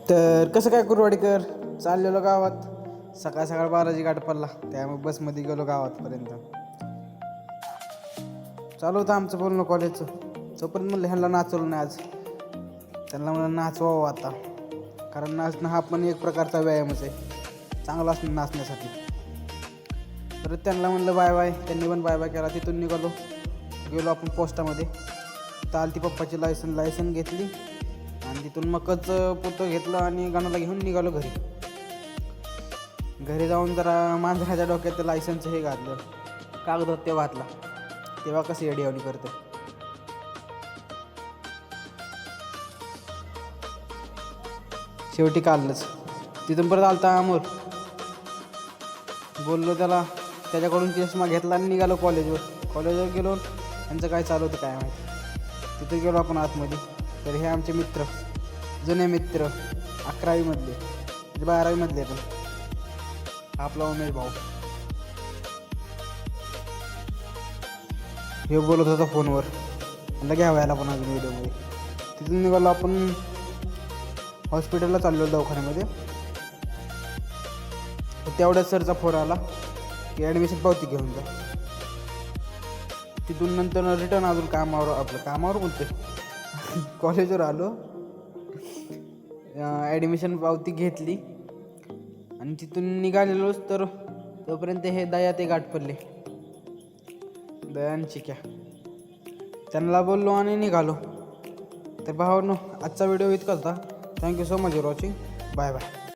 तर कसं काय कुरवाडीकर, चाललेलो गावात. सकाळ सकाळ 12ची गाठ पडला, त्यामुळे बसमध्ये गेलो गावातपर्यंत. चालू होतं आमचं बोलणं कॉलेजचं. तोपर्यंत म्हणलं ह्यांना नाचवलं नाही आज, त्यांना म्हणलं नाचवावं आता, कारण नाचणं हा पण एक प्रकारचा व्यायामच आहे, चांगला असणं नाचण्यासाठी. परत त्यांना म्हणलं बाय बाय, त्यांनी पण बाय बाय केला. तिथून गेलो आपण पोस्टामध्ये. तर आली ती पप्पाची लायसन घेतली आणि तिथून मकच पोतं घेतलं आणि गाण्याला घेऊन निघालो घरी जाऊन जरा मांजराच्या डोक्यात ते लायसनचं हे घातलं, कागद ते घातला. तेव्हा कसं येडीवाणी करतं. शेवटी काढलंच. तिथून परत आलता अमोल, बोललो त्याच्याकडून चष्मा घेतला आणि निघालो कॉलेजवर गेलो. त्यांचं काय चालू होतं काय माहिती. तिथे गेलो आपण आतमध्ये. तर हे आमचे मित्र, जुने मित्र, 11वीमधले म्हणजे 12वीमधले पण, आपला उमेश भाऊ. हे बोलत होता फोनवर, म्हणलं घ्यावं याला पण अजून व्हिडिओमध्ये. तिथून निघालो आपण हॉस्पिटलला चाललो दवाखान्यामध्ये. तेवढ्याच सरचा फोन आला की ॲडमिशन पावती घेऊन जा. तिथून नंतर रिटर्न अजून कामावर बोलते कॉलेजवर आलो, ॲडमिशन पावती घेतली आणि तिथून निघालेलोच. तर तोपर्यंत हे दया ते गाठ पडले, दयान चिक्या. त्यांना बोललो आणि निघालो. तर भावांनो, आजचा व्हिडिओ इतकाच होता. Thank you so much for watching. Bye bye.